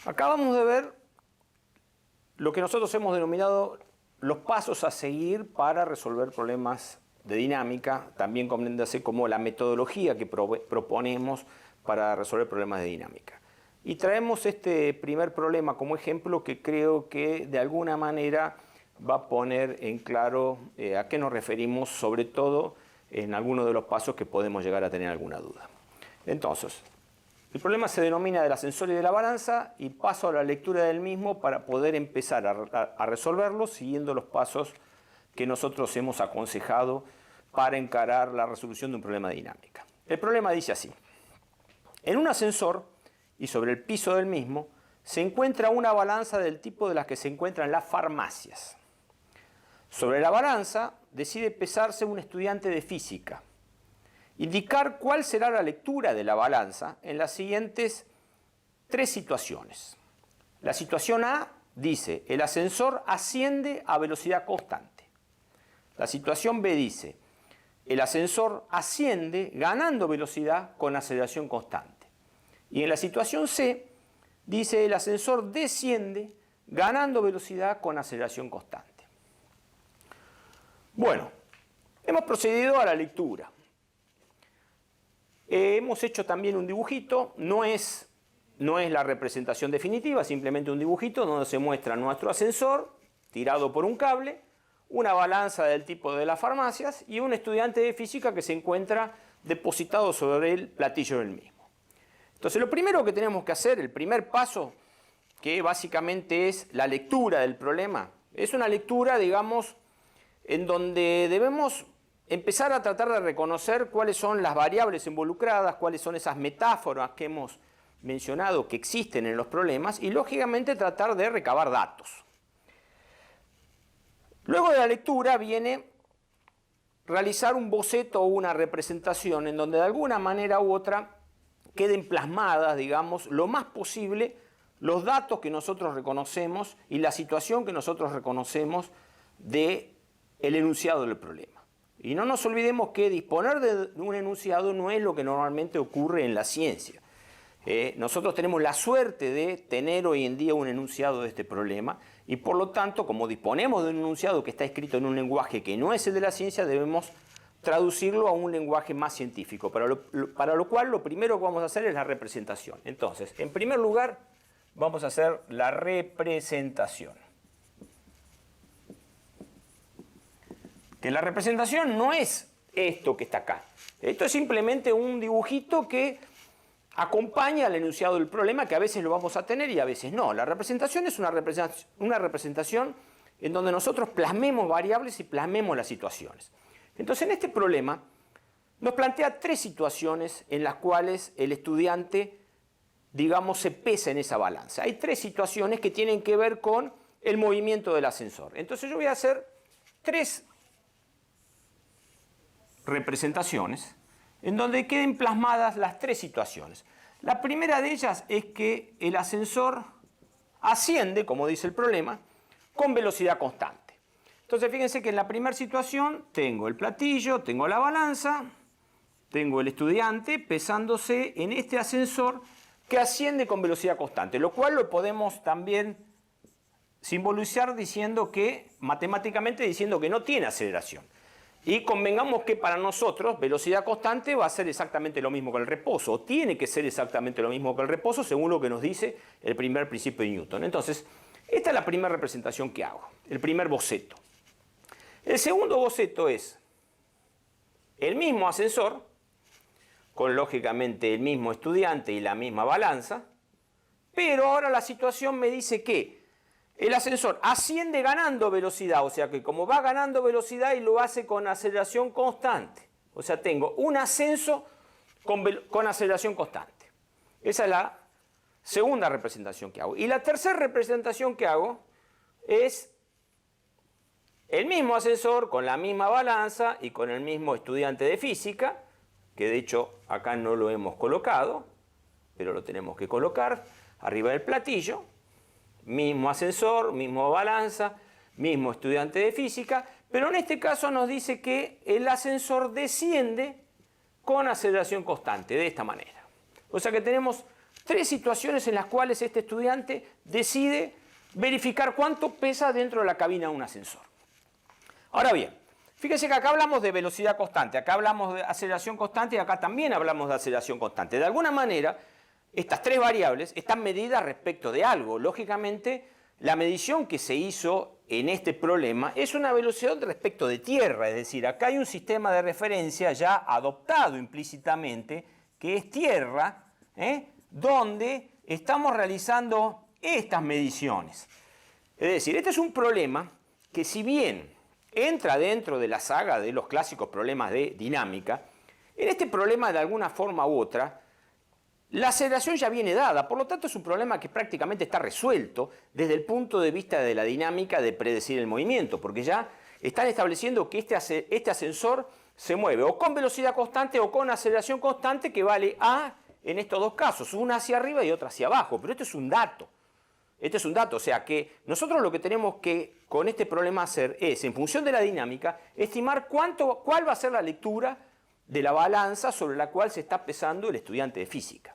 Acabamos de ver lo que nosotros hemos denominado los pasos a seguir para resolver problemas de dinámica, también compréndase como la metodología que proponemos para resolver problemas de dinámica. Y traemos este primer problema como ejemplo que creo que de alguna manera va a poner en claro a qué nos referimos, sobre todo en algunos de los pasos que podemos llegar a tener alguna duda. Entonces, el problema se denomina del ascensor y de la balanza y paso a la lectura del mismo para poder empezar a resolverlo siguiendo los pasos que nosotros hemos aconsejado para encarar la resolución de un problema de dinámica. El problema dice así: en un ascensor y sobre el piso del mismo se encuentra una balanza del tipo de las que se encuentran en las farmacias. Sobre la balanza decide pesarse un estudiante de física. Indicar cuál será la lectura de la balanza en las siguientes tres situaciones. La situación A dice: el ascensor asciende a velocidad constante. La situación B dice: el ascensor asciende ganando velocidad con aceleración constante. Y en la situación C dice: el ascensor desciende ganando velocidad con aceleración constante. Bueno, hemos procedido a la lectura. Hemos hecho también un dibujito, no es la representación definitiva, simplemente un dibujito donde se muestra nuestro ascensor tirado por un cable, una balanza del tipo de las farmacias y un estudiante de física que se encuentra depositado sobre el platillo del mismo. Entonces, lo primero que tenemos que hacer, el primer paso, que básicamente es la lectura del problema, es una lectura, digamos, en donde debemos empezar a tratar de reconocer cuáles son las variables involucradas, cuáles son esas metáforas que hemos mencionado que existen en los problemas y, lógicamente, tratar de recabar datos. Luego de la lectura viene realizar un boceto o una representación en donde de alguna manera u otra queden plasmadas, digamos, lo más posible los datos que nosotros reconocemos y la situación que nosotros reconocemos del enunciado del problema. Y no nos olvidemos que disponer de un enunciado no es lo que normalmente ocurre en la ciencia. Nosotros tenemos la suerte de tener hoy en día un enunciado de este problema y por lo tanto, como disponemos de un enunciado que está escrito en un lenguaje que no es el de la ciencia, debemos traducirlo a un lenguaje más científico, para lo cual lo primero que vamos a hacer es la representación. Entonces, en primer lugar, vamos a hacer la representación. Que la representación no es esto que está acá. Esto es simplemente un dibujito que acompaña al enunciado del problema, que a veces lo vamos a tener y a veces no. La representación es una representación en donde nosotros plasmemos variables y plasmemos las situaciones. Entonces, en este problema nos plantea tres situaciones en las cuales el estudiante, digamos, se pesa en esa balanza. Hay tres situaciones que tienen que ver con el movimiento del ascensor. Entonces, yo voy a hacer tres representaciones en donde queden plasmadas las tres situaciones. La primera de ellas es que el ascensor asciende, como dice el problema, con velocidad constante. Entonces, fíjense que en la primera situación tengo el platillo, tengo la balanza, tengo el estudiante pesándose en este ascensor que asciende con velocidad constante, lo cual lo podemos también simbolizar diciendo que, matemáticamente diciendo que no tiene aceleración. Y convengamos que para nosotros velocidad constante va a ser exactamente lo mismo que el reposo, o tiene que ser exactamente lo mismo que el reposo según lo que nos dice el primer principio de Newton. Entonces, esta es la primera representación que hago, el primer boceto. El segundo boceto es el mismo ascensor, con lógicamente el mismo estudiante y la misma balanza, pero ahora la situación me dice que el ascensor asciende ganando velocidad, o sea que como va ganando velocidad y lo hace con aceleración constante. O sea, tengo un ascenso con aceleración constante. Esa es la segunda representación que hago. Y la tercera representación que hago es el mismo ascensor con la misma balanza y con el mismo estudiante de física, que de hecho acá no lo hemos colocado, pero lo tenemos que colocar arriba del platillo. Mismo ascensor, mismo balanza, mismo estudiante de física, pero en este caso nos dice que el ascensor desciende con aceleración constante, de esta manera. O sea que tenemos 3 situaciones en las cuales este estudiante decide verificar cuánto pesa dentro de la cabina de un ascensor. Ahora bien, fíjense que acá hablamos de velocidad constante, acá hablamos de aceleración constante y acá también hablamos de aceleración constante. De alguna manera, estas 3 variables están medidas respecto de algo. Lógicamente, la medición que se hizo en este problema es una velocidad respecto de tierra, es decir, acá hay un sistema de referencia ya adoptado implícitamente, que es tierra, donde estamos realizando estas mediciones. Es decir, este es un problema que, si bien entra dentro de la saga de los clásicos problemas de dinámica, en este problema de alguna forma u otra la aceleración ya viene dada, por lo tanto es un problema que prácticamente está resuelto desde el punto de vista de la dinámica de predecir el movimiento, porque ya están estableciendo que este ascensor se mueve o con velocidad constante o con aceleración constante, que vale A en estos dos casos, una hacia arriba y otra hacia abajo, pero esto es un dato. Este es un dato, o sea que nosotros lo que tenemos que con este problema hacer es, en función de la dinámica, estimar cuál va a ser la lectura de la balanza sobre la cual se está pesando el estudiante de física.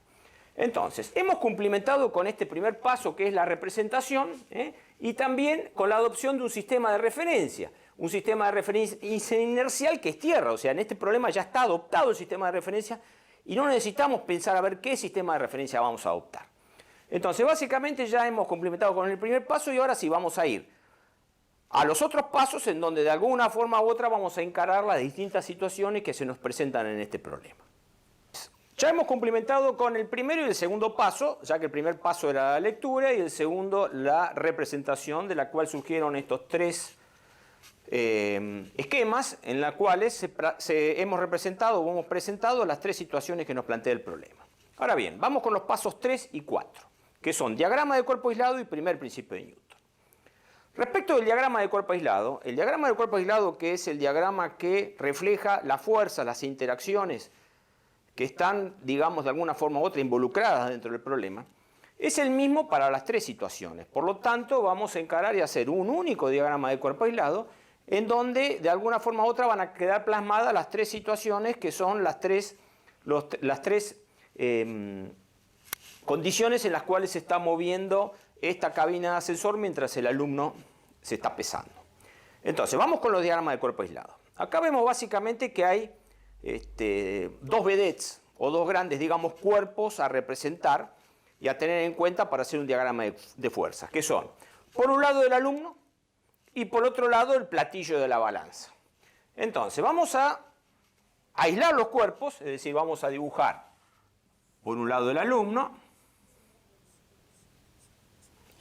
Entonces, hemos cumplimentado con este primer paso, que es la representación, y también con la adopción de un sistema de referencia. Un sistema de referencia inercial que es tierra, o sea, en este problema ya está adoptado el sistema de referencia y no necesitamos pensar a ver qué sistema de referencia vamos a adoptar. Entonces, básicamente ya hemos cumplimentado con el primer paso y ahora sí vamos a ir a los otros pasos en donde de alguna forma u otra vamos a encarar las distintas situaciones que se nos presentan en este problema. Ya hemos cumplimentado con el primero y el segundo paso, ya que el primer paso era la lectura y el segundo la representación, de la cual surgieron estos 3 esquemas en los cuales hemos representado o hemos presentado las 3 situaciones que nos plantea el problema. Ahora bien, vamos con los pasos 3 y 4, que son diagrama de cuerpo aislado y primer principio de Newton. Respecto del diagrama de cuerpo aislado, el diagrama de cuerpo aislado, que es el diagrama que refleja las fuerzas, las interacciones que están, digamos, de alguna forma u otra involucradas dentro del problema, es el mismo para las 3 situaciones. Por lo tanto, vamos a encarar y hacer un único diagrama de cuerpo aislado en donde, de alguna forma u otra, van a quedar plasmadas las 3 situaciones que son las tres condiciones en las cuales se está moviendo esta cabina de ascensor mientras el alumno se está pesando. Entonces, vamos con los diagramas de cuerpo aislado. Acá vemos básicamente que hay 2 vedettes o 2 grandes, digamos, cuerpos a representar y a tener en cuenta para hacer un diagrama de fuerzas, que son, por un lado, el alumno y por otro lado, el platillo de la balanza. Entonces, vamos a aislar los cuerpos, es decir, vamos a dibujar por un lado el alumno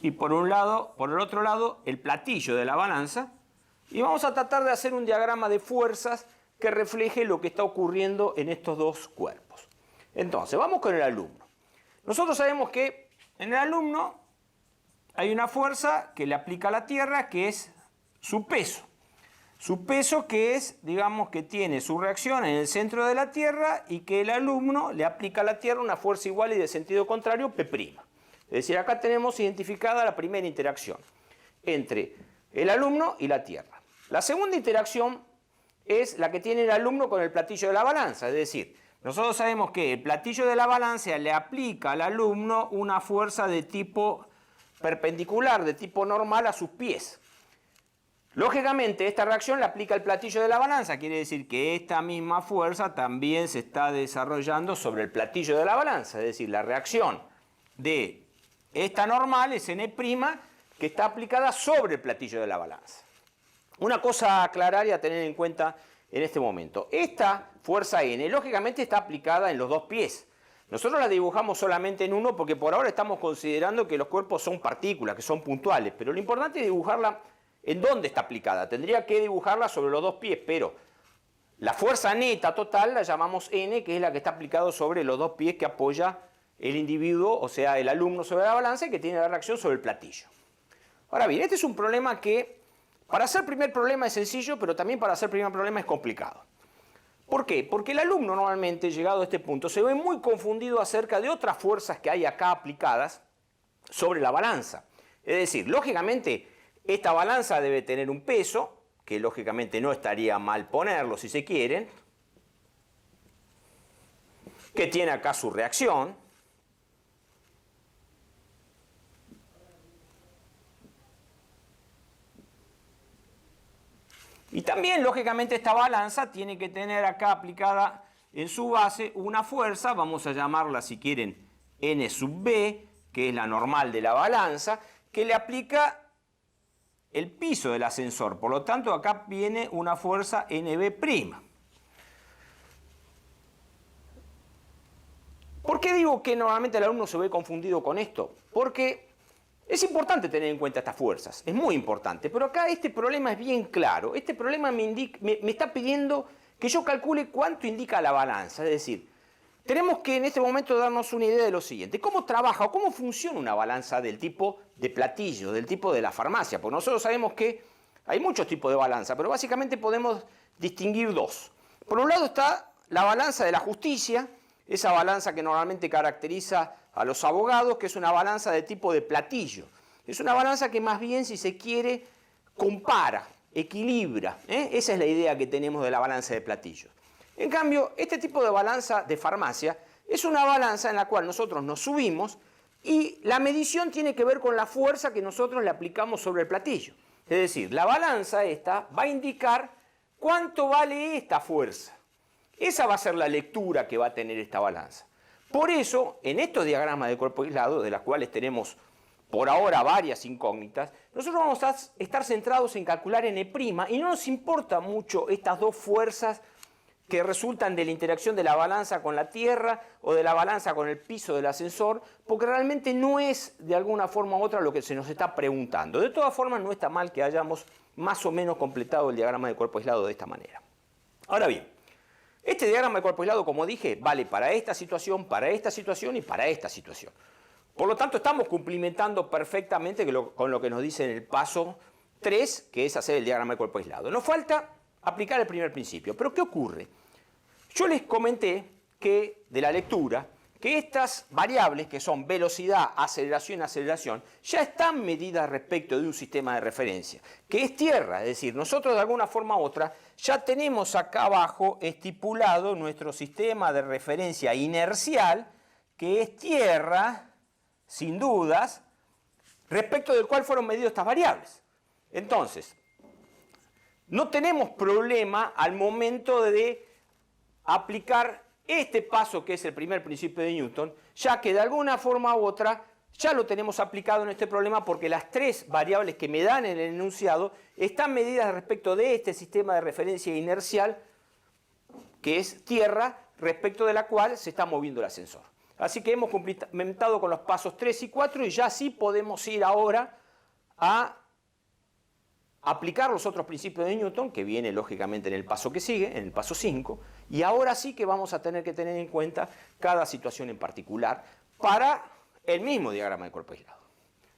y por el otro lado, el platillo de la balanza, y vamos a tratar de hacer un diagrama de fuerzas que refleje lo que está ocurriendo en estos 2 cuerpos. Entonces, vamos con el alumno. Nosotros sabemos que en el alumno hay una fuerza que le aplica a la Tierra, que es su peso. Su peso, que es, digamos, que tiene su reacción en el centro de la Tierra y que el alumno le aplica a la Tierra una fuerza igual y de sentido contrario, P'. Es decir, acá tenemos identificada la primera interacción entre el alumno y la Tierra. La segunda interacción es la que tiene el alumno con el platillo de la balanza, es decir, nosotros sabemos que el platillo de la balanza le aplica al alumno una fuerza de tipo perpendicular, de tipo normal a sus pies. Lógicamente, esta reacción le aplica al platillo de la balanza, quiere decir que esta misma fuerza también se está desarrollando sobre el platillo de la balanza, es decir, la reacción de esta normal es N', que está aplicada sobre el platillo de la balanza. Una cosa a aclarar y a tener en cuenta en este momento. Esta fuerza N, lógicamente, está aplicada en los 2 pies. Nosotros la dibujamos solamente en uno porque por ahora estamos considerando que los cuerpos son partículas, que son puntuales. Pero lo importante es dibujarla en dónde está aplicada. Tendría que dibujarla sobre los 2 pies, pero la fuerza neta total la llamamos N, que es la que está aplicada sobre los 2 pies que apoya el individuo, o sea, el alumno sobre la balanza y que tiene la reacción sobre el platillo. Ahora bien, este es un problema que para hacer primer problema es sencillo, pero también para hacer primer problema es complicado. ¿Por qué? Porque el alumno normalmente, llegado a este punto, se ve muy confundido acerca de otras fuerzas que hay acá aplicadas sobre la balanza. Es decir, lógicamente, esta balanza debe tener un peso, que lógicamente no estaría mal ponerlo si se quieren, que tiene acá su reacción, También, lógicamente, esta balanza tiene que tener acá aplicada en su base una fuerza, vamos a llamarla, si quieren, N sub B, que es la normal de la balanza, que le aplica el piso del ascensor. Por lo tanto, acá viene una fuerza NB'. ¿Por qué digo que normalmente el alumno se ve confundido con esto? Porque es importante tener en cuenta estas fuerzas, es muy importante, pero acá este problema es bien claro. Este problema me está pidiendo que yo calcule cuánto indica la balanza, es decir, tenemos que en este momento darnos una idea de lo siguiente. ¿Cómo trabaja o cómo funciona una balanza del tipo de platillo, del tipo de la farmacia? Porque nosotros sabemos que hay muchos tipos de balanza, pero básicamente podemos distinguir dos. Por un lado está la balanza de la justicia, esa balanza que normalmente caracteriza a los abogados, que es una balanza de tipo de platillo. Es una balanza que más bien, si se quiere, compara, equilibra. Esa es la idea que tenemos de la balanza de platillos. En cambio, este tipo de balanza de farmacia es una balanza en la cual nosotros nos subimos y la medición tiene que ver con la fuerza que nosotros le aplicamos sobre el platillo. Es decir, la balanza esta va a indicar cuánto vale esta fuerza. Esa va a ser la lectura que va a tener esta balanza. Por eso, en estos diagramas de cuerpo aislado, de las cuales tenemos por ahora varias incógnitas, nosotros vamos a estar centrados en calcular N' y no nos importa mucho estas dos fuerzas que resultan de la interacción de la balanza con la tierra o de la balanza con el piso del ascensor, porque realmente no es de alguna forma u otra lo que se nos está preguntando. De todas formas, no está mal que hayamos más o menos completado el diagrama de cuerpo aislado de esta manera. Ahora bien, este diagrama de cuerpo aislado, como dije, vale para esta situación y para esta situación. Por lo tanto, estamos cumplimentando perfectamente con lo que nos dice en el paso 3, que es hacer el diagrama de cuerpo aislado. Nos falta aplicar el primer principio. ¿Pero qué ocurre? Yo les comenté que, de la lectura, que estas variables, que son velocidad, aceleración y aceleración, ya están medidas respecto de un sistema de referencia, que es tierra. Es decir, nosotros de alguna forma u otra ya tenemos acá abajo estipulado nuestro sistema de referencia inercial, que es tierra, sin dudas, respecto del cual fueron medidas estas variables. Entonces, no tenemos problema al momento de aplicar este paso, que es el primer principio de Newton, ya que de alguna forma u otra ya lo tenemos aplicado en este problema, porque las tres variables que me dan en el enunciado están medidas respecto de este sistema de referencia inercial, que es tierra, respecto de la cual se está moviendo el ascensor. Así que hemos complementado con los pasos 3 y 4 y ya sí podemos ir ahora a aplicar los otros principios de Newton, que viene lógicamente en el paso que sigue, en el paso 5, y ahora sí que vamos a tener que tener en cuenta cada situación en particular para el mismo diagrama de cuerpo aislado.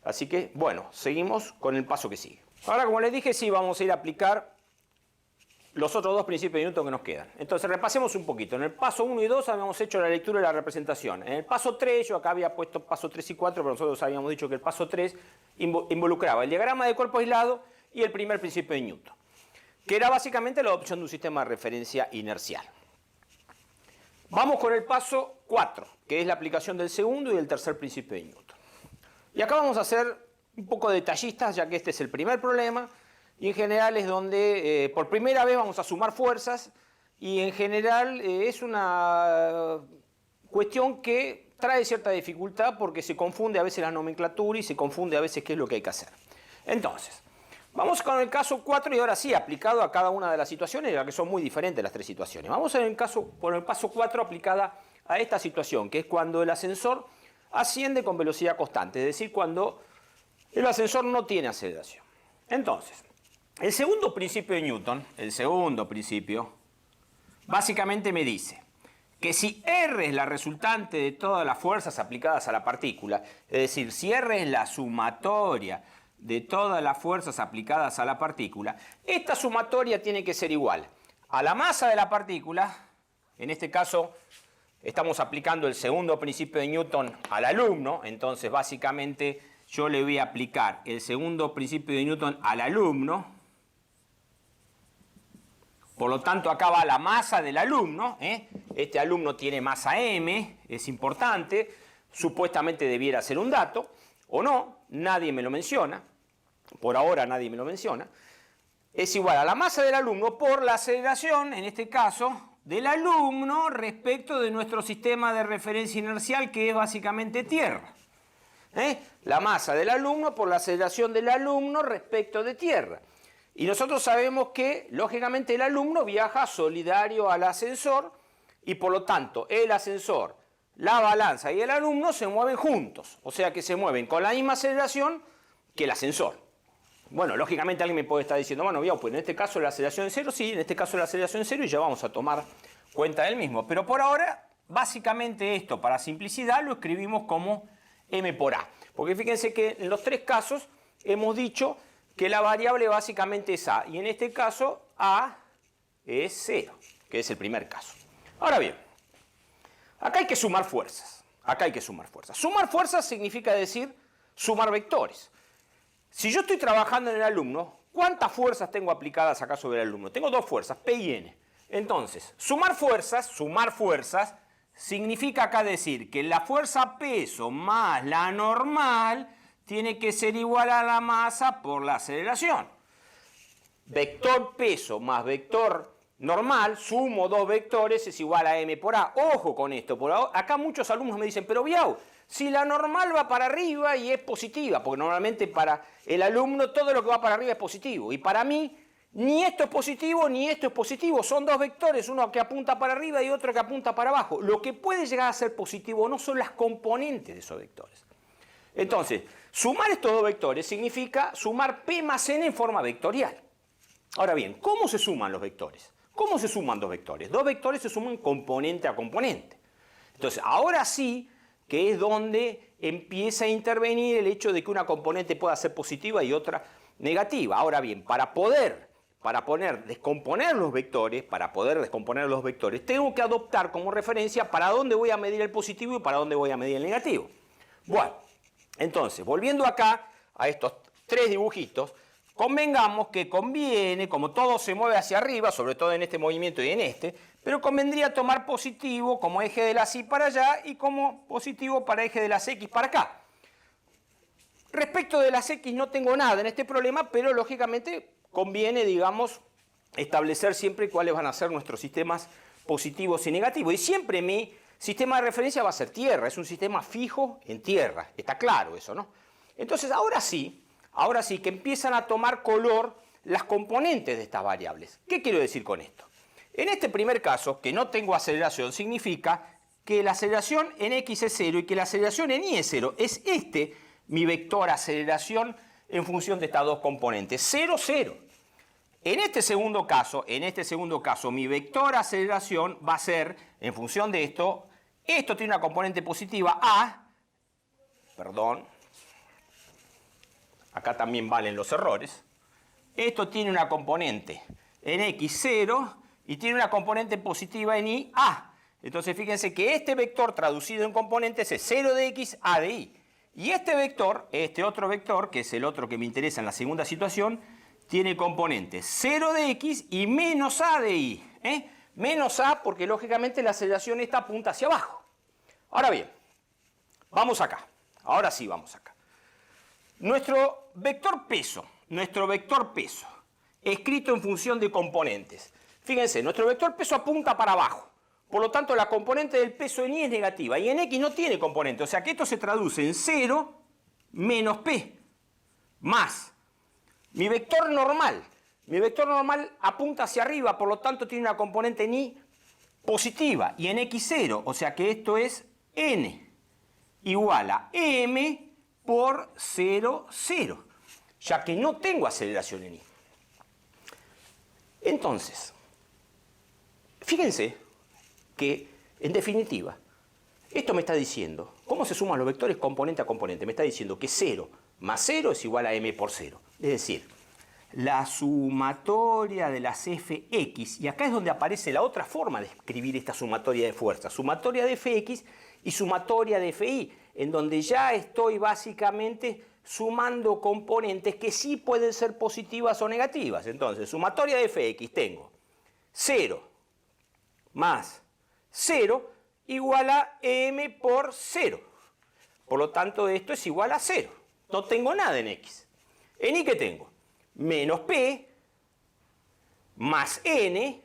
Así que, bueno, seguimos con el paso que sigue. Ahora, como les dije, sí vamos a ir a aplicar los otros dos principios de Newton que nos quedan. Entonces, repasemos un poquito. En el paso 1 y 2 habíamos hecho la lectura y la representación. En el paso 3, yo acá había puesto paso 3 y 4, pero nosotros habíamos dicho que el paso 3 involucraba el diagrama de cuerpo aislado y el primer principio de Newton, que era básicamente la adopción de un sistema de referencia inercial. Vamos con el paso 4, que es la aplicación del segundo y del tercer principio de Newton. Y acá vamos a ser un poco detallistas, ya que este es el primer problema, y en general es donde por primera vez vamos a sumar fuerzas, y en general es una cuestión que trae cierta dificultad porque se confunde a veces la nomenclatura y se confunde a veces qué es lo que hay que hacer. Entonces, vamos con el caso 4 y ahora sí, aplicado a cada una de las situaciones, ya que son muy diferentes las tres situaciones. Vamos en el caso, por el paso 4 aplicada a esta situación, que es cuando el ascensor asciende con velocidad constante, es decir, cuando el ascensor no tiene aceleración. Entonces, el segundo principio de Newton, básicamente me dice que si R es la resultante de todas las fuerzas aplicadas a la partícula, es decir, si R es la sumatoria de todas las fuerzas aplicadas a la partícula, esta sumatoria tiene que ser igual a la masa de la partícula. En este caso estamos aplicando el segundo principio de Newton al alumno, entonces básicamente yo le voy a aplicar el segundo principio de Newton al alumno. Por lo tanto, acá va la masa del alumno. Este alumno tiene masa m, es importante, supuestamente debiera ser un dato, o no, nadie me lo menciona, por ahora nadie me lo menciona. es igual a la masa del alumno por la aceleración, en este caso, del alumno respecto de nuestro sistema de referencia inercial, que es básicamente tierra. La masa del alumno por la aceleración del alumno respecto de tierra. Y nosotros sabemos que, lógicamente, el alumno viaja solidario al ascensor y, por lo tanto, el ascensor, la balanza y el alumno se mueven juntos. O sea que se mueven con la misma aceleración que el ascensor. Bueno, lógicamente alguien me puede estar diciendo, bueno, pues en este caso la aceleración es cero, sí, en este caso la aceleración es cero y ya vamos a tomar cuenta del mismo. Pero por ahora, básicamente esto, para simplicidad, lo escribimos como m por a. Porque fíjense que en los tres casos hemos dicho que la variable básicamente es a. Y en este caso, a es 0, que es el primer caso. Ahora bien, acá hay que sumar fuerzas. Acá hay que sumar fuerzas. Sumar fuerzas significa decir sumar vectores. Si yo estoy trabajando en el alumno, ¿cuántas fuerzas tengo aplicadas acá sobre el alumno? Tengo dos fuerzas, P y N. Entonces, sumar fuerzas, significa acá decir que la fuerza peso más la normal tiene que ser igual a la masa por la aceleración. Vector peso más vector normal, sumo dos vectores, es igual a m por a. Ojo con esto, acá muchos alumnos me dicen, pero Biau, si la normal va para arriba y es positiva, porque normalmente para el alumno todo lo que va para arriba es positivo, y para mí ni esto es positivo ni esto es positivo, son dos vectores, uno que apunta para arriba y otro que apunta para abajo. Lo que puede llegar a ser positivo no son las componentes de esos vectores. Entonces, sumar estos dos vectores significa sumar P más N en forma vectorial. Ahora bien, ¿cómo se suman los vectores? ¿Cómo se suman dos vectores? Dos vectores se suman componente a componente. Entonces, ahora sí que es donde empieza a intervenir el hecho de que una componente pueda ser positiva y otra negativa. Ahora bien, para poder descomponer los vectores, tengo que adoptar como referencia para dónde voy a medir el positivo y para dónde voy a medir el negativo. Bueno, entonces, volviendo acá a estos tres dibujitos, convengamos que conviene, como todo se mueve hacia arriba, sobre todo en este movimiento y en este, pero convendría tomar positivo como eje de las y para allá y como positivo para eje de las x para acá. Respecto de las x no tengo nada en este problema, pero lógicamente conviene, digamos, establecer siempre cuáles van a ser nuestros sistemas positivos y negativos. Y siempre mi sistema de referencia va a ser tierra, es un sistema fijo en tierra, está claro eso, ¿no? Entonces ahora sí que empiezan a tomar color las componentes de estas variables. ¿Qué quiero decir con esto? En este primer caso, que no tengo aceleración, significa que la aceleración en x es 0 y que la aceleración en y es 0. Es mi vector aceleración en función de estas dos componentes. 0, 0. En este segundo caso, mi vector aceleración va a ser, en función de esto tiene una componente positiva a, acá también valen los errores, esto tiene una componente en x 0 y tiene una componente positiva en y a. Entonces fíjense que este vector traducido en componentes es 0 de x, a de y. Y este vector, este otro vector, que es el otro que me interesa en la segunda situación, tiene componentes 0 de x y menos a de y. Menos a porque lógicamente la aceleración esta apunta hacia abajo. Ahora bien, vamos acá. Ahora sí vamos acá. Nuestro vector peso, escrito en función de componentes. Fíjense, nuestro vector peso apunta para abajo. Por lo tanto, la componente del peso en y es negativa. Y en x no tiene componente. O sea que esto se traduce en 0 menos p. Más mi vector normal. Mi vector normal apunta hacia arriba. Por lo tanto, tiene una componente en y positiva. Y en x 0. O sea que esto es n igual a m por 0, 0. Ya que no tengo aceleración en y. Entonces, fíjense que, en definitiva, esto me está diciendo, ¿cómo se suman los vectores componente a componente? Me está diciendo que 0 más 0 es igual a m por 0. Es decir, la sumatoria de las fx, y acá es donde aparece la otra forma de escribir esta sumatoria de fuerzas, sumatoria de fx y sumatoria de fi, en donde ya estoy básicamente sumando componentes que sí pueden ser positivas o negativas. Entonces, sumatoria de fx tengo 0 más 0 igual a m por 0. Por lo tanto, esto es igual a 0. No tengo nada en x. ¿En y qué tengo? Menos p más N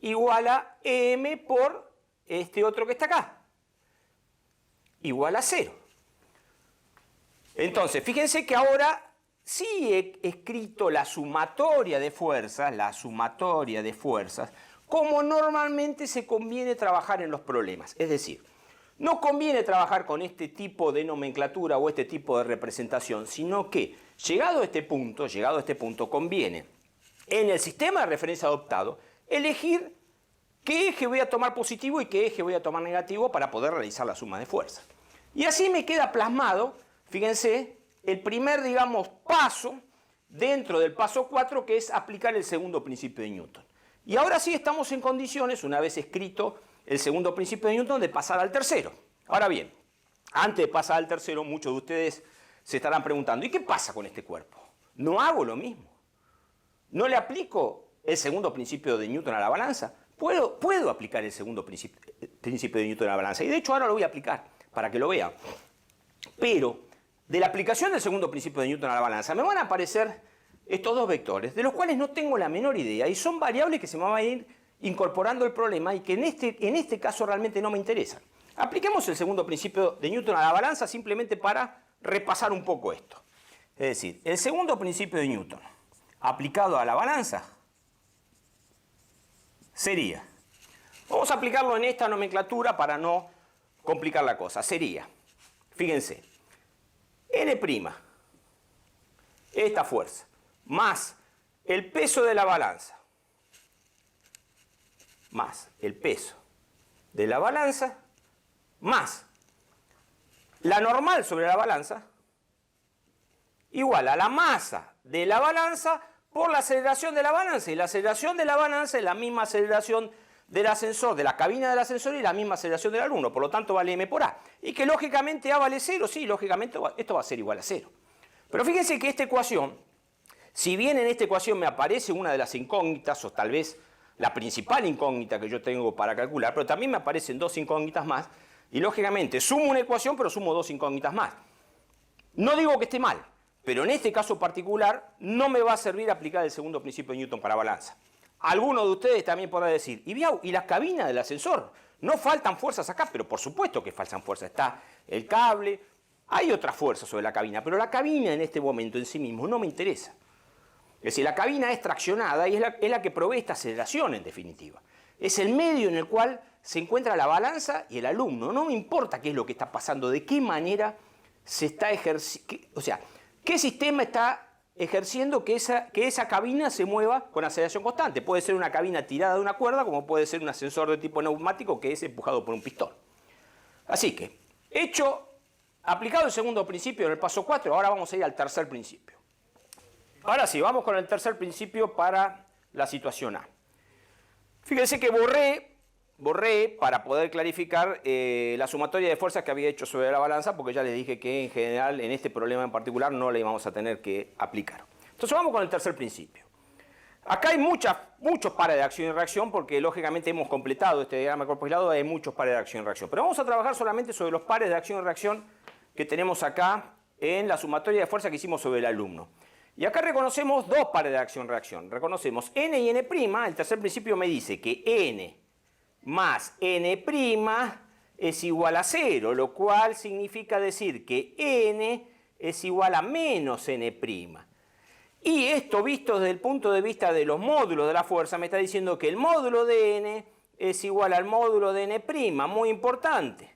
igual a M por este otro que está acá, igual a 0. Entonces, fíjense que ahora sí he escrito la sumatoria de fuerzas, como normalmente se conviene trabajar en los problemas. Es decir, no conviene trabajar con este tipo de nomenclatura o este tipo de representación, sino que, llegado a este punto, conviene, en el sistema de referencia adoptado, elegir qué eje voy a tomar positivo y qué eje voy a tomar negativo para poder realizar la suma de fuerzas. Y así me queda plasmado, fíjense, el primer, digamos, paso dentro del paso 4, que es aplicar el segundo principio de Newton. Y ahora sí estamos en condiciones, una vez escrito el segundo principio de Newton, de pasar al tercero. Ahora bien, antes de pasar al tercero, muchos de ustedes se estarán preguntando, ¿y qué pasa con este cuerpo? ¿No hago lo mismo? ¿No le aplico el segundo principio de Newton a la balanza? Puedo aplicar el segundo principio de Newton a la balanza, y de hecho ahora lo voy a aplicar, para que lo vean. Pero, de la aplicación del segundo principio de Newton a la balanza, me van a aparecer estos dos vectores, de los cuales no tengo la menor idea, y son variables que se me van a ir incorporando el problema y que en este caso realmente no me interesan. Apliquemos el segundo principio de Newton a la balanza simplemente para repasar un poco esto. Es decir, el segundo principio de Newton aplicado a la balanza sería, vamos a aplicarlo en esta nomenclatura para no complicar la cosa, sería, fíjense, N', esta fuerza, más el peso de la balanza, más el peso de la balanza, más la normal sobre la balanza, igual a la masa de la balanza por la aceleración de la balanza. Y la aceleración de la balanza es la misma aceleración del ascensor, de la cabina del ascensor, y la misma aceleración del alumno. Por lo tanto, vale m por a. Y que lógicamente a vale 0. Sí, lógicamente esto va a ser igual a 0. Pero fíjense que esta ecuación, si bien en esta ecuación me aparece una de las incógnitas, o tal vez la principal incógnita que yo tengo para calcular, pero también me aparecen dos incógnitas más, y lógicamente sumo una ecuación, pero sumo dos incógnitas más. No digo que esté mal, pero en este caso particular no me va a servir aplicar el segundo principio de Newton para balanza. Alguno de ustedes también podrá decir, ¿y la cabina del ascensor? ¿No faltan fuerzas acá? Pero por supuesto que faltan fuerzas. Está el cable, hay otras fuerzas sobre la cabina, pero la cabina en este momento en sí mismo no me interesa. Es decir, la cabina es traccionada y es la que provee esta aceleración en definitiva. Es el medio en el cual se encuentra la balanza y el alumno. No me importa qué es lo que está pasando, de qué manera se está ejerciendo, o sea, qué sistema está ejerciendo que esa cabina se mueva con aceleración constante. Puede ser una cabina tirada de una cuerda, como puede ser un ascensor de tipo neumático que es empujado por un pistón. Así que, aplicado el segundo principio en el paso 4, ahora vamos a ir al tercer principio. Ahora sí, vamos con el tercer principio para la situación A. Fíjense que borré para poder clarificar la sumatoria de fuerzas que había hecho sobre la balanza, porque ya les dije que en general en este problema en particular no le íbamos a tener que aplicar. Entonces vamos con el tercer principio. Acá hay muchos pares de acción y reacción, porque lógicamente hemos completado este diagrama de cuerpo aislado, hay muchos pares de acción y reacción. Pero vamos a trabajar solamente sobre los pares de acción y reacción que tenemos acá en la sumatoria de fuerzas que hicimos sobre el alumno. Y acá reconocemos dos pares de acción-reacción. Reconocemos N y N'. El tercer principio me dice que N más N' es igual a 0, lo cual significa decir que N es igual a menos N'. Y esto, visto desde el punto de vista de los módulos de la fuerza, me está diciendo que el módulo de N es igual al módulo de N'. Muy importante,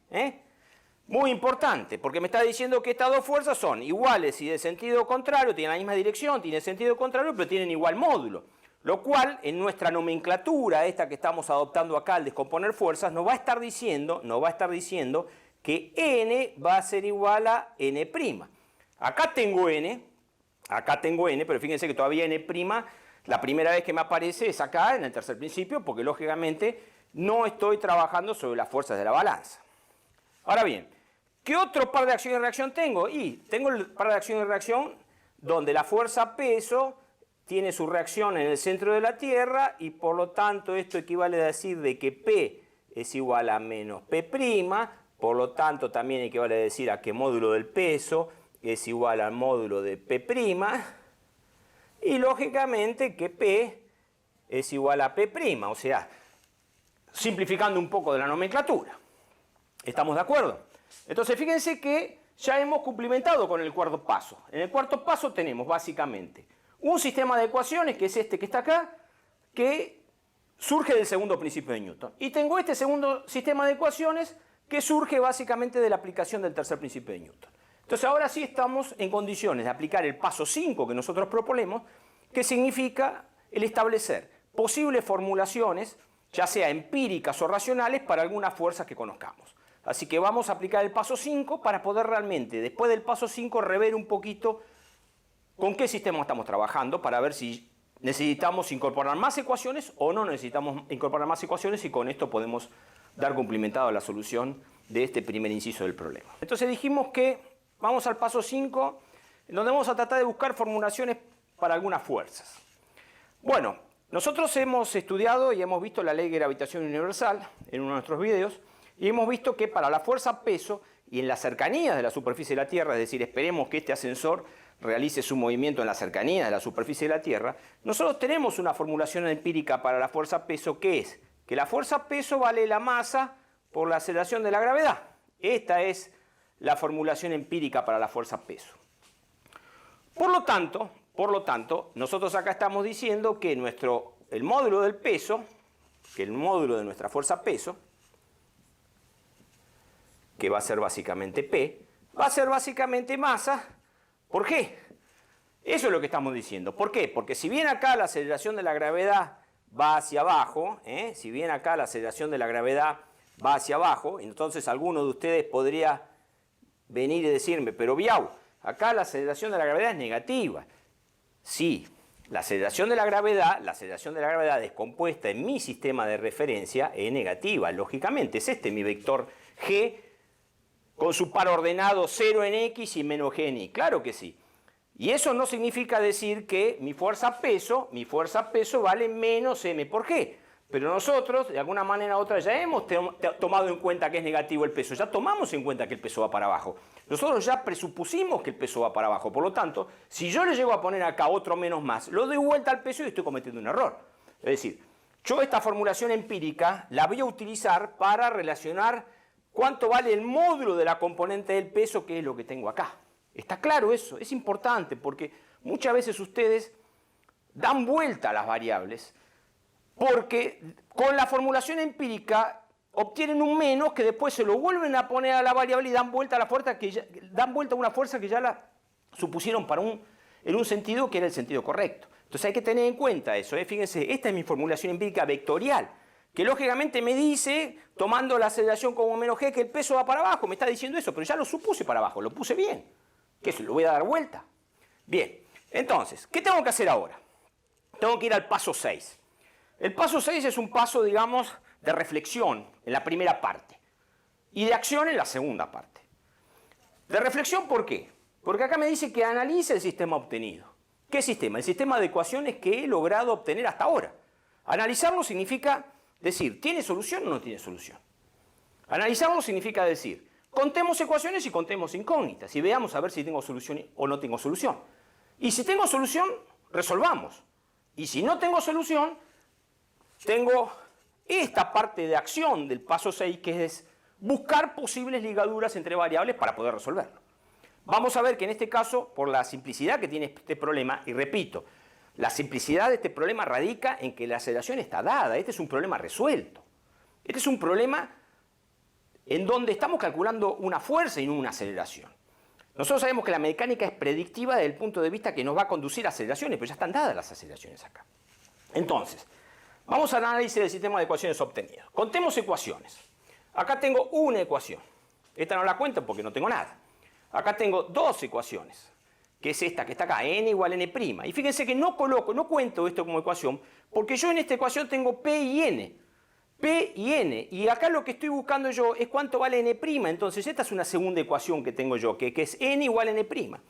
Muy importante, porque me está diciendo que estas dos fuerzas son iguales y de sentido contrario, tienen la misma dirección, tienen sentido contrario, pero tienen igual módulo. Lo cual, en nuestra nomenclatura, esta que estamos adoptando acá al descomponer fuerzas, nos va a estar diciendo que N va a ser igual a N'. Acá tengo N, pero fíjense que todavía N', la primera vez que me aparece es acá, en el tercer principio, porque lógicamente no estoy trabajando sobre las fuerzas de la balanza. Ahora bien, ¿qué otro par de acción y reacción tengo? Tengo el par de acción y reacción donde la fuerza peso tiene su reacción en el centro de la Tierra y por lo tanto esto equivale a decir de que P es igual a menos P', por lo tanto también equivale a decir a que módulo del peso es igual al módulo de P', y lógicamente que P es igual a P', o sea, simplificando un poco de la nomenclatura. ¿Estamos de acuerdo? Entonces, fíjense que ya hemos cumplimentado con el cuarto paso. En el cuarto paso tenemos básicamente un sistema de ecuaciones, que es este que está acá, que surge del segundo principio de Newton. Y tengo este segundo sistema de ecuaciones que surge básicamente de la aplicación del tercer principio de Newton. Entonces ahora sí estamos en condiciones de aplicar el paso 5 que nosotros proponemos, que significa el establecer posibles formulaciones, ya sea empíricas o racionales, para algunas fuerzas que conozcamos. Así que vamos a aplicar el paso 5 para poder realmente, después del paso 5, rever un poquito con qué sistema estamos trabajando, para ver si necesitamos incorporar más ecuaciones o no necesitamos incorporar más ecuaciones, y con esto podemos dar cumplimentado la solución de este primer inciso del problema. Entonces dijimos que vamos al paso 5, en donde vamos a tratar de buscar formulaciones para algunas fuerzas. Bueno, nosotros hemos estudiado y hemos visto la ley de gravitación universal en uno de nuestros videos, y hemos visto que para la fuerza peso y en las cercanías de la superficie de la Tierra, es decir, esperemos que este ascensor realice su movimiento en la cercanía de la superficie de la Tierra, nosotros tenemos una formulación empírica para la fuerza peso, que es que la fuerza peso vale la masa por la aceleración de la gravedad. Esta es la formulación empírica para la fuerza peso. Por lo tanto, nosotros acá estamos diciendo que el módulo del peso, que el módulo de nuestra fuerza peso, que va a ser básicamente P, va a ser básicamente masa por G. Eso es lo que estamos diciendo. ¿Por qué? Porque si bien acá la aceleración de la gravedad va hacia abajo, si bien acá la aceleración de la gravedad va hacia abajo, entonces alguno de ustedes podría venir y decirme, pero Biau, acá la aceleración de la gravedad es negativa. Sí, la aceleración de la gravedad descompuesta en mi sistema de referencia es negativa, lógicamente. Es este mi vector G con su par ordenado 0 en X y menos G en Y. Claro que sí. Y eso no significa decir que mi fuerza peso vale menos M por G. Pero nosotros, de alguna manera u otra, ya hemos tomado en cuenta que es negativo el peso. Ya tomamos en cuenta que el peso va para abajo. Nosotros ya presupusimos que el peso va para abajo. Por lo tanto, si yo le llego a poner acá otro menos más, lo doy vuelta al peso y estoy cometiendo un error. Es decir, yo esta formulación empírica la voy a utilizar para relacionar cuánto vale el módulo de la componente del peso, que es lo que tengo acá. ¿Está claro eso? Es importante porque muchas veces ustedes dan vuelta a las variables porque con la formulación empírica obtienen un menos que después se lo vuelven a poner a la variable y dan vuelta a la fuerza a una fuerza que ya la supusieron en un sentido que era el sentido correcto. Entonces hay que tener en cuenta eso. Fíjense, esta es mi formulación empírica vectorial, que lógicamente me dice, tomando la aceleración como menos g, que el peso va para abajo. Me está diciendo eso, pero ya lo supuse para abajo, lo puse bien. ¿Qué es? ¿Lo voy a dar vuelta? Bien, entonces, ¿qué tengo que hacer ahora? Tengo que ir al paso 6. El paso 6 es un paso, digamos, de reflexión en la primera parte y de acción en la segunda parte. De reflexión, ¿por qué? Porque acá me dice que analice el sistema obtenido. ¿Qué sistema? El sistema de ecuaciones que he logrado obtener hasta ahora. Analizarlo significa decir, ¿tiene solución o no tiene solución? Analizarlo significa decir, contemos ecuaciones y contemos incógnitas y veamos a ver si tengo solución o no tengo solución. Y si tengo solución, resolvamos. Y si no tengo solución, tengo esta parte de acción del paso 6, que es buscar posibles ligaduras entre variables para poder resolverlo. Vamos a ver que en este caso, por la simplicidad que tiene este problema, y repito, la simplicidad de este problema radica en que la aceleración está dada. Este es un problema resuelto. Este es un problema en donde estamos calculando una fuerza y no una aceleración. Nosotros sabemos que la mecánica es predictiva desde el punto de vista que nos va a conducir a aceleraciones, pero ya están dadas las aceleraciones acá. Entonces, vamos al análisis del sistema de ecuaciones obtenido. Contemos ecuaciones. Acá tengo una ecuación. Esta no la cuento porque no tengo nada. Acá tengo dos ecuaciones, que es esta que está acá, n igual a n'. Y fíjense que no cuento esto como ecuación, porque yo en esta ecuación tengo P y N. P y N. Y acá lo que estoy buscando yo es cuánto vale n'. Entonces esta es una segunda ecuación que tengo yo, que es n igual a n'.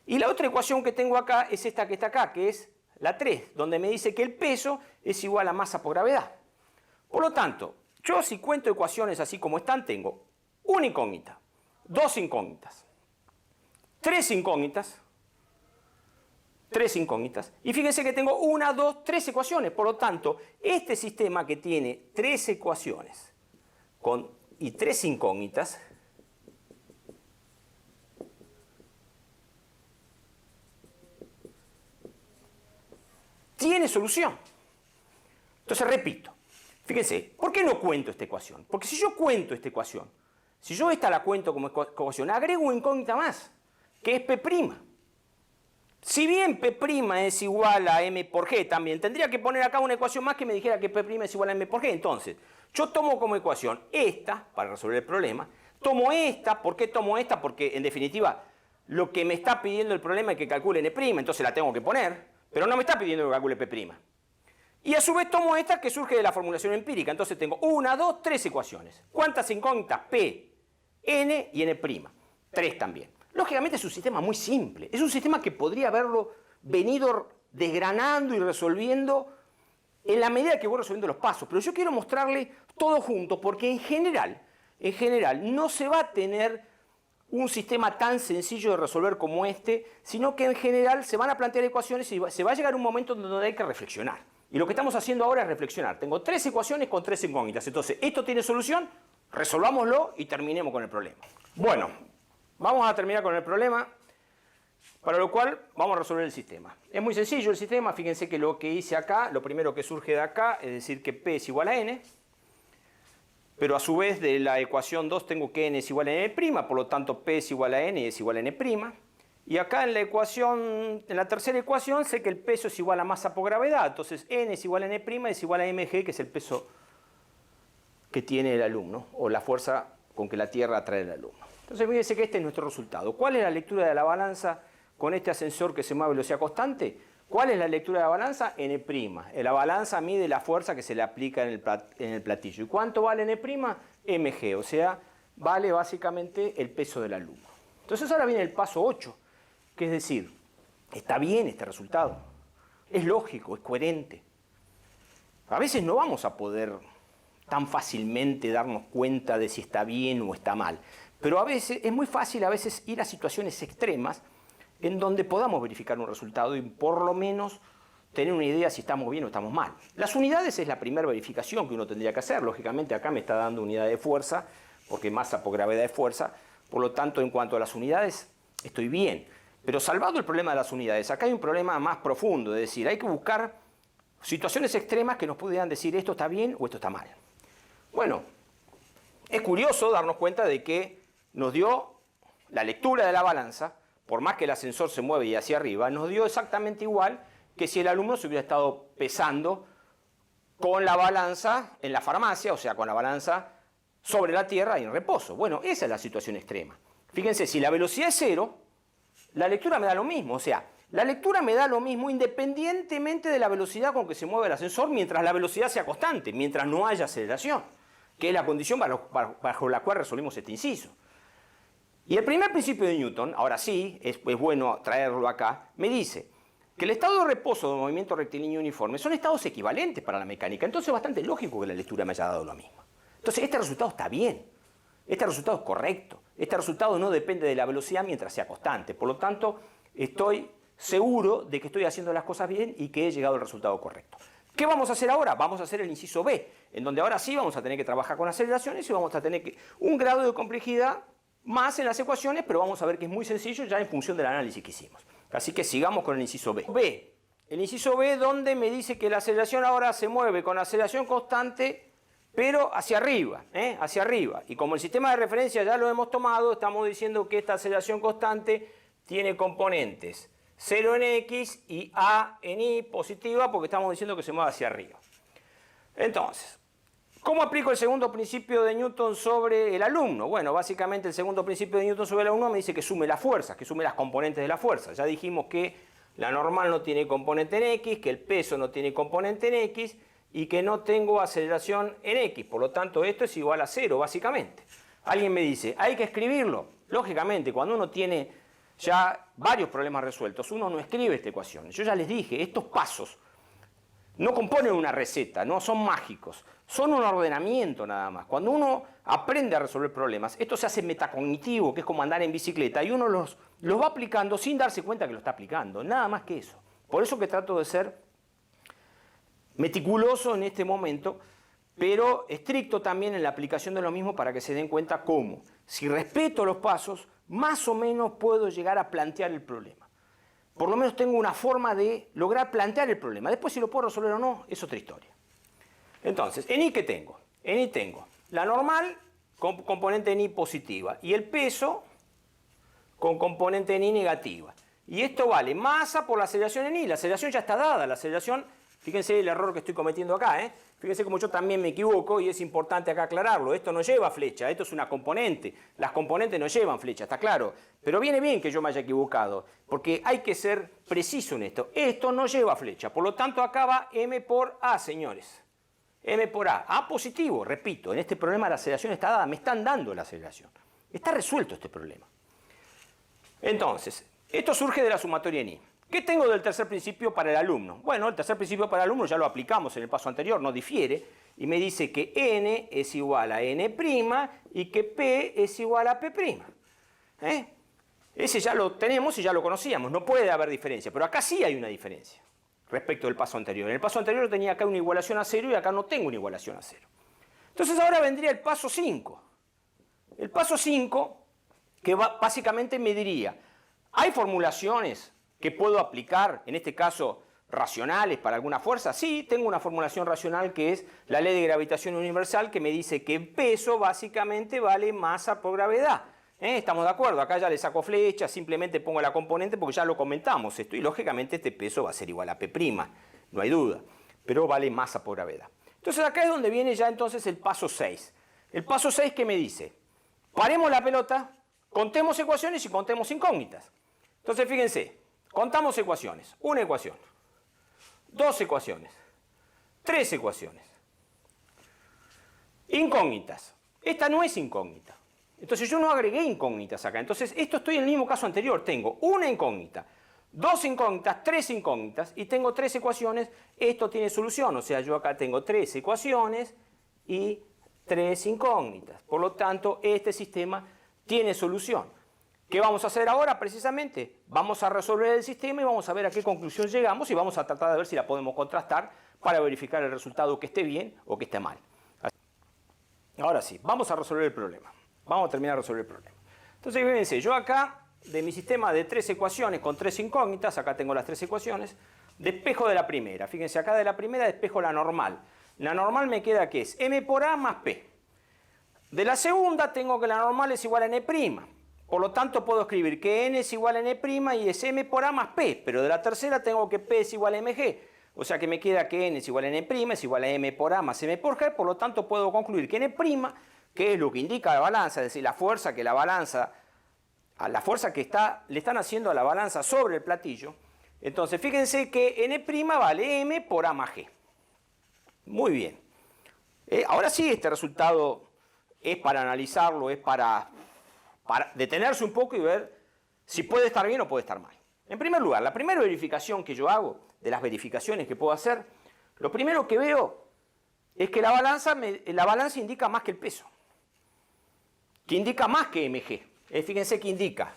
Y la otra ecuación que tengo acá es esta que está acá, que es la 3, donde me dice que el peso es igual a masa por gravedad. Por lo tanto, yo si cuento ecuaciones así como están, tengo una incógnita, dos incógnitas, tres incógnitas 3 incógnitas. Y fíjense que tengo 1, 2, 3 ecuaciones. Por lo tanto, este sistema que tiene 3 ecuaciones y 3 incógnitas, tiene solución. Entonces, repito, fíjense, ¿por qué no cuento esta ecuación? Porque si yo cuento esta ecuación, si yo esta la cuento como ecuación, agrego una incógnita más, que es P'. Si bien P' es igual a M por G también, tendría que poner acá una ecuación más que me dijera que P' es igual a M por G. Entonces, yo tomo como ecuación esta, para resolver el problema, tomo esta. ¿Por qué tomo esta? Porque, en definitiva, lo que me está pidiendo el problema es que calcule N', entonces la tengo que poner, pero no me está pidiendo que calcule P'. Y a su vez tomo esta que surge de la formulación empírica. Entonces tengo 1, 2, 3 ecuaciones. ¿Cuántas incógnitas? P, N y N'. 3 también. Lógicamente es un sistema muy simple. Es un sistema que podría haberlo venido desgranando y resolviendo en la medida que voy resolviendo los pasos. Pero yo quiero mostrarle todo junto porque en general no se va a tener un sistema tan sencillo de resolver como este, sino que en general se van a plantear ecuaciones y se va a llegar un momento donde hay que reflexionar. Y lo que estamos haciendo ahora es reflexionar. Tengo 3 ecuaciones con 3 incógnitas. Entonces, ¿esto tiene solución? Resolvámoslo y terminemos con el problema. Bueno, vamos a terminar con el problema, para lo cual vamos a resolver el sistema. Es muy sencillo el sistema. Fíjense que lo que hice acá, lo primero que surge de acá, es decir que P es igual a N. Pero a su vez de la ecuación 2 tengo que N es igual a N', por lo tanto P es igual a N y es igual a N'. Y acá en la tercera ecuación sé que el peso es igual a masa por gravedad. Entonces N es igual a N' es igual a mg, que es el peso que tiene el alumno, o la fuerza con que la Tierra atrae al alumno. Entonces fíjense que este es nuestro resultado. ¿Cuál es la lectura de la balanza con este ascensor que se mueve a velocidad constante? ¿Cuál es la lectura de la balanza? N'. La balanza mide la fuerza que se le aplica en el platillo. ¿Y cuánto vale N'? Mg, o sea, vale básicamente el peso del alumno. Entonces ahora viene el paso 8, que es decir, está bien este resultado, es lógico, es coherente. A veces no vamos a poder tan fácilmente darnos cuenta de si está bien o está mal, pero a veces es muy fácil ir a situaciones extremas en donde podamos verificar un resultado y por lo menos tener una idea si estamos bien o estamos mal. Las unidades es la primera verificación que uno tendría que hacer. Lógicamente acá me está dando unidad de fuerza, porque masa por gravedad es fuerza. Por lo tanto, en cuanto a las unidades, estoy bien. Pero salvado el problema de las unidades, acá hay un problema más profundo. Es decir, hay que buscar situaciones extremas que nos pudieran decir esto está bien o esto está mal. Bueno, es curioso darnos cuenta de que nos dio la lectura de la balanza, por más que el ascensor se mueve y hacia arriba, nos dio exactamente igual que si el alumno se hubiera estado pesando con la balanza en la farmacia, o sea, con la balanza sobre la Tierra y en reposo. Bueno, esa es la situación extrema. Fíjense, si la velocidad es 0, la lectura me da lo mismo. O sea, la lectura me da lo mismo independientemente de la velocidad con que se mueve el ascensor mientras la velocidad sea constante, mientras no haya aceleración, que es la condición bajo la cual resolvimos este inciso. Y el primer principio de Newton, ahora sí, es bueno traerlo acá, me dice que el estado de reposo del movimiento rectilíneo uniforme son estados equivalentes para la mecánica. Entonces es bastante lógico que la lectura me haya dado lo mismo. Entonces este resultado está bien, este resultado es correcto, este resultado no depende de la velocidad mientras sea constante. Por lo tanto, estoy seguro de que estoy haciendo las cosas bien y que he llegado al resultado correcto. ¿Qué vamos a hacer ahora? Vamos a hacer el inciso B, en donde ahora sí vamos a tener que trabajar con aceleraciones y vamos a tener un grado de complejidad más en las ecuaciones, pero vamos a ver que es muy sencillo ya en función del análisis que hicimos. Así que sigamos con el inciso B. El inciso B donde me dice que la aceleración ahora se mueve con aceleración constante, pero hacia arriba, hacia arriba. Y como el sistema de referencia ya lo hemos tomado, estamos diciendo que esta aceleración constante tiene componentes 0 en X y A en Y positiva, porque estamos diciendo que se mueve hacia arriba. Entonces, ¿cómo aplico el segundo principio de Newton sobre el alumno? Bueno, básicamente el segundo principio de Newton sobre el alumno me dice que sume las fuerzas, que sume las componentes de la fuerza. Ya dijimos que la normal no tiene componente en X, que el peso no tiene componente en X y que no tengo aceleración en X. Por lo tanto, esto es igual a 0, básicamente. Alguien me dice, ¿hay que escribirlo? Lógicamente, cuando uno tiene ya varios problemas resueltos, uno no escribe esta ecuación. Yo ya les dije, estos pasos no componen una receta, no son mágicos, son un ordenamiento nada más. Cuando uno aprende a resolver problemas, esto se hace metacognitivo, que es como andar en bicicleta, y uno los va aplicando sin darse cuenta que lo está aplicando, nada más que eso. Por eso que trato de ser meticuloso en este momento, pero estricto también en la aplicación de lo mismo para que se den cuenta cómo, si respeto los pasos, más o menos puedo llegar a plantear el problema. Por lo menos tengo una forma de lograr plantear el problema. Después si lo puedo resolver o no, es otra historia. Entonces, en I, ¿qué tengo? En I tengo la normal con componente en I positiva y el peso con componente en I negativa. Y esto vale masa por la aceleración en I. La aceleración ya está dada. La aceleración, fíjense el error que estoy cometiendo acá, ¿eh? Fíjense como yo también me equivoco y es importante acá aclararlo. Esto no lleva flecha, esto es una componente. Las componentes no llevan flecha, está claro. Pero viene bien que yo me haya equivocado, porque hay que ser preciso en esto. Esto no lleva flecha, por lo tanto acá va M por A, señores. M por A. A positivo, repito, en este problema la aceleración está dada, me están dando la aceleración. Está resuelto este problema. Entonces, esto surge de la sumatoria en I. ¿Qué tengo del tercer principio para el alumno? Bueno, el tercer principio para el alumno ya lo aplicamos en el paso anterior, no difiere, y me dice que n es igual a n' y que p es igual a p'. Ese ya lo tenemos y ya lo conocíamos, no puede haber diferencia, pero acá sí hay una diferencia respecto del paso anterior. En el paso anterior tenía acá una igualación a 0 y acá no tengo una igualación a 0. Entonces ahora vendría el paso 5. El paso 5, que básicamente me diría, ¿hay formulaciones que puedo aplicar, en este caso racionales para alguna fuerza? Sí, tengo una formulación racional que es la ley de gravitación universal que me dice que peso básicamente vale masa por gravedad. ¿Estamos de acuerdo? Acá ya le saco flecha, simplemente pongo la componente porque ya lo comentamos esto y lógicamente este peso va a ser igual a P', no hay duda, pero vale masa por gravedad. Entonces acá es donde viene ya entonces el paso 6. El paso 6 que me dice, paremos la pelota, contemos ecuaciones y contemos incógnitas. Entonces fíjense, contamos ecuaciones. Una ecuación, dos ecuaciones, tres ecuaciones. Incógnitas. Esta no es incógnita. Entonces yo no agregué incógnitas acá. Entonces esto estoy en el mismo caso anterior. Tengo una incógnita, dos incógnitas, tres incógnitas y tengo tres ecuaciones. Esto tiene solución. O sea, yo acá tengo tres ecuaciones y tres incógnitas. Por lo tanto, este sistema tiene solución. ¿Qué vamos a hacer ahora precisamente? Vamos a resolver el sistema y vamos a ver a qué conclusión llegamos y vamos a tratar de ver si la podemos contrastar para verificar el resultado que esté bien o que esté mal. Ahora sí, vamos a resolver el problema. Vamos a terminar de resolver el problema. Entonces, fíjense, yo acá, de mi sistema de tres ecuaciones con tres incógnitas, acá tengo las tres ecuaciones, despejo de la primera. Fíjense, acá de la primera despejo la normal. La normal me queda que es m por a más p. De la segunda tengo que la normal es igual a n'. Por lo tanto, puedo escribir que n es igual a n' y es m por a más p. Pero de la tercera tengo que p es igual a mg. O sea que me queda que n es igual a n', es igual a m por a más m por g. Por lo tanto, puedo concluir que n', que es lo que indica la balanza, es decir, la fuerza que la balanza, la fuerza que le están haciendo a la balanza sobre el platillo. Entonces, fíjense que n' vale m por a más g. Muy bien. Ahora sí, este resultado es para analizarlo, es para detenerse un poco y ver si puede estar bien o puede estar mal. En primer lugar, la primera verificación que yo hago, de las verificaciones que puedo hacer, lo primero que veo es que la balanza indica más que el peso, que indica más que mg. Fíjense que indica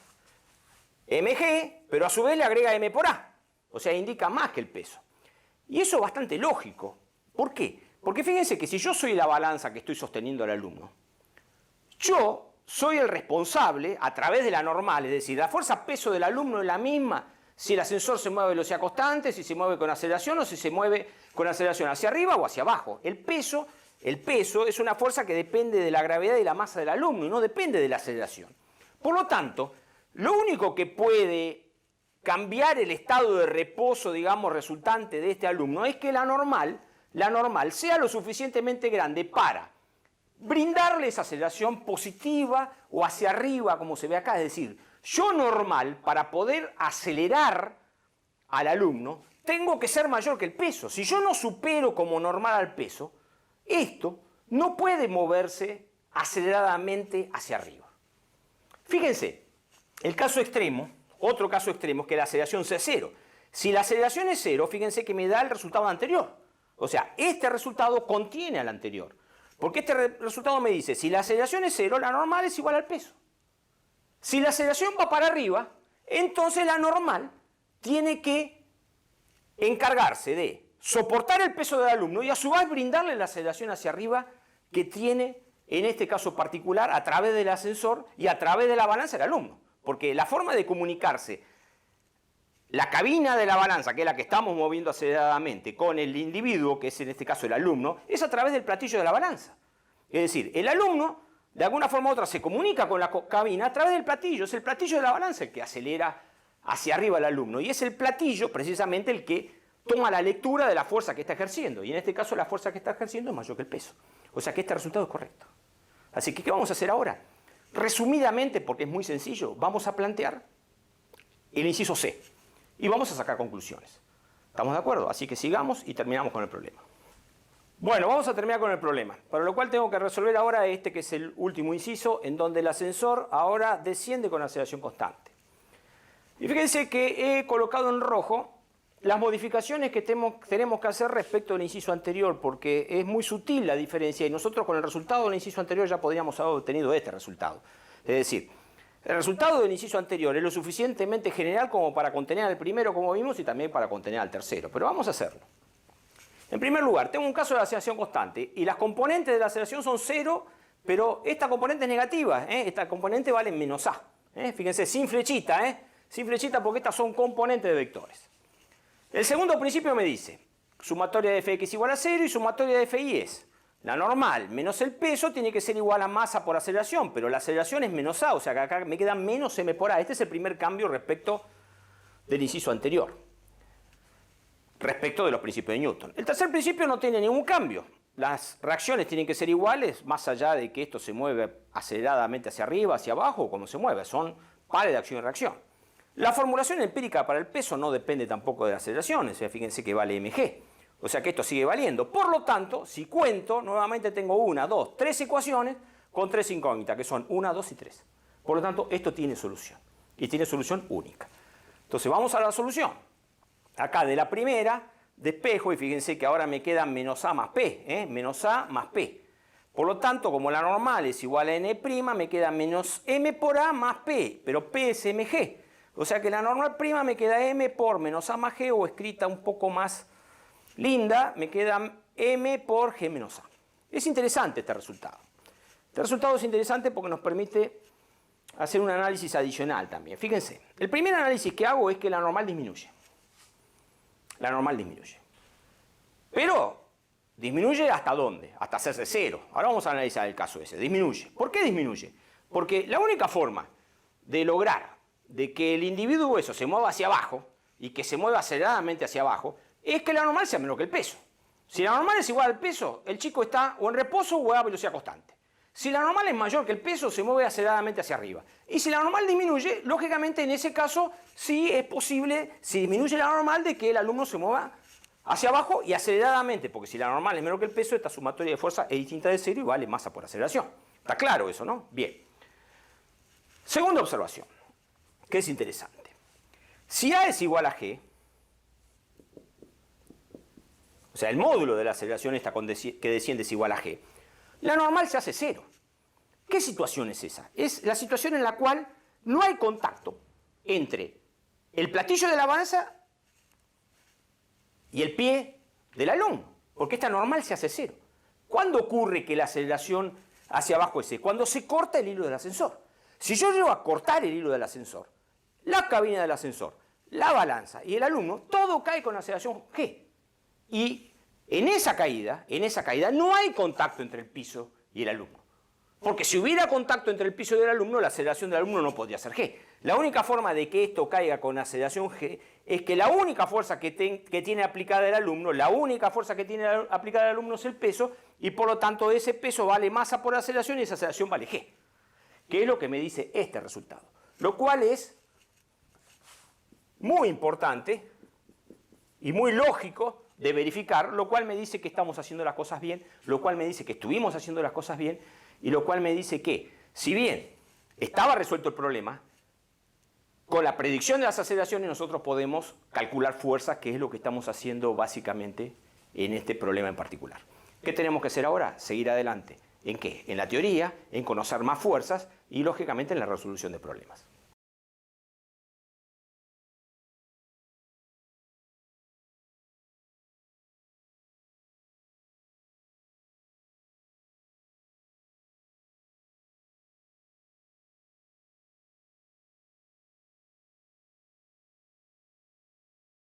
mg, pero a su vez le agrega m por a, o sea, indica más que el peso. Y eso es bastante lógico. ¿Por qué? Porque fíjense que si yo soy la balanza que estoy sosteniendo al alumno, yo soy el responsable, a través de la normal, es decir, la fuerza peso del alumno es la misma si el ascensor se mueve a velocidad constante, si se mueve con aceleración o si se mueve con aceleración hacia arriba o hacia abajo. El peso es una fuerza que depende de la gravedad y la masa del alumno y no depende de la aceleración. Por lo tanto, lo único que puede cambiar el estado de reposo, digamos, resultante de este alumno es que la normal sea lo suficientemente grande para brindarle esa aceleración positiva o hacia arriba, como se ve acá. Es decir, yo normal, para poder acelerar al alumno, tengo que ser mayor que el peso. Si yo no supero como normal al peso, esto no puede moverse aceleradamente hacia arriba. Fíjense, el caso extremo, otro caso extremo es que la aceleración sea 0. Si la aceleración es 0, fíjense que me da el resultado anterior. O sea, este resultado contiene al anterior. Porque este resultado me dice, si la aceleración es 0, la normal es igual al peso. Si la aceleración va para arriba, entonces la normal tiene que encargarse de soportar el peso del alumno y a su vez brindarle la aceleración hacia arriba que tiene, en este caso particular, a través del ascensor y a través de la balanza del alumno. Porque la forma de comunicarse la cabina de la balanza, que es la que estamos moviendo aceleradamente, con el individuo, que es en este caso el alumno, es a través del platillo de la balanza. Es decir, el alumno, de alguna forma u otra, se comunica con la cabina a través del platillo. Es el platillo de la balanza el que acelera hacia arriba al alumno. Y es el platillo, precisamente, el que toma la lectura de la fuerza que está ejerciendo. Y en este caso, la fuerza que está ejerciendo es mayor que el peso. O sea que este resultado es correcto. Así que, ¿qué vamos a hacer ahora? Resumidamente, porque es muy sencillo, vamos a plantear el inciso C. Y vamos a sacar conclusiones. ¿Estamos de acuerdo? Así que sigamos y terminamos con el problema. Bueno, vamos a terminar con el problema. Para lo cual tengo que resolver ahora este que es el último inciso, en donde el ascensor ahora desciende con aceleración constante. Y fíjense que he colocado en rojo las modificaciones que tenemos que hacer respecto al inciso anterior, porque es muy sutil la diferencia y nosotros con el resultado del inciso anterior ya podríamos haber obtenido este resultado. Es decir, el resultado del inciso anterior es lo suficientemente general como para contener al primero, como vimos, y también para contener al tercero. Pero vamos a hacerlo. En primer lugar, tengo un caso de aceleración constante y las componentes de la aceleración son 0, pero esta componente es negativa. Esta componente vale menos A. Fíjense, sin flechita. Sin flechita porque estas son componentes de vectores. El segundo principio me dice, sumatoria de fx igual a 0 y sumatoria de fi es la normal menos el peso tiene que ser igual a masa por aceleración, pero la aceleración es menos A, o sea que acá me queda menos m por A. Este es el primer cambio respecto del inciso anterior, respecto de los principios de Newton. El tercer principio no tiene ningún cambio. Las reacciones tienen que ser iguales, más allá de que esto se mueve aceleradamente hacia arriba, hacia abajo, o como se mueve. Son pares de acción y reacción. La formulación empírica para el peso no depende tampoco de la aceleración, o sea, fíjense que vale mg. O sea que esto sigue valiendo. Por lo tanto, si cuento, nuevamente tengo 1, 2, 3 ecuaciones con 3 incógnitas, que son 1, 2 y 3. Por lo tanto, esto tiene solución. Y tiene solución única. Entonces, vamos a la solución. Acá de la primera, despejo, y fíjense que ahora me queda menos A más P. Menos A más P. Por lo tanto, como la normal es igual a N', me queda menos M por A más P. Pero P es mg. O sea que la normal prima me queda M por menos A más G, o escrita un poco más linda, me queda M por G menos A. Es interesante este resultado. Este resultado es interesante porque nos permite hacer un análisis adicional también. Fíjense, el primer análisis que hago es que la normal disminuye. La normal disminuye. Pero, ¿disminuye hasta dónde? Hasta hacerse 0. Ahora vamos a analizar el caso ese. Disminuye. ¿Por qué disminuye? Porque la única forma de lograr de que el individuo eso se mueva hacia abajo y que se mueva aceleradamente hacia abajo es que la normal sea menor que el peso. Si la normal es igual al peso, el chico está o en reposo o a velocidad constante. Si la normal es mayor que el peso, se mueve aceleradamente hacia arriba. Y si la normal disminuye, lógicamente en ese caso sí es posible, si disminuye la normal, de que el alumno se mueva hacia abajo y aceleradamente, porque si la normal es menor que el peso, esta sumatoria de fuerza es distinta de 0 y vale masa por aceleración. ¿Está claro eso, no? Bien. Segunda observación, que es interesante. Si A es igual a G, o sea, el módulo de la aceleración esta que desciende es igual a G, la normal se hace 0. ¿Qué situación es esa? Es la situación en la cual no hay contacto entre el platillo de la balanza y el pie del alumno, porque esta normal se hace 0. ¿Cuándo ocurre que la aceleración hacia abajo es 0? Cuando se corta el hilo del ascensor. Si yo llego a cortar el hilo del ascensor, la cabina del ascensor, la balanza y el alumno, todo cae con aceleración G. Y en esa caída no hay contacto entre el piso y el alumno. Porque si hubiera contacto entre el piso y el alumno, la aceleración del alumno no podría ser G. La única forma de que esto caiga con aceleración G es que la única fuerza que tiene aplicada el alumno, es el peso, y por lo tanto ese peso vale masa por aceleración y esa aceleración vale G. Que es lo que me dice este resultado. Lo cual es muy importante y muy lógico de verificar, lo cual me dice que estamos haciendo las cosas bien, lo cual me dice que estuvimos haciendo las cosas bien, y lo cual me dice que, si bien estaba resuelto el problema, con la predicción de las aceleraciones nosotros podemos calcular fuerzas, que es lo que estamos haciendo básicamente en este problema en particular. ¿Qué tenemos que hacer ahora? Seguir adelante. ¿En qué? En la teoría, en conocer más fuerzas y, lógicamente, en la resolución de problemas.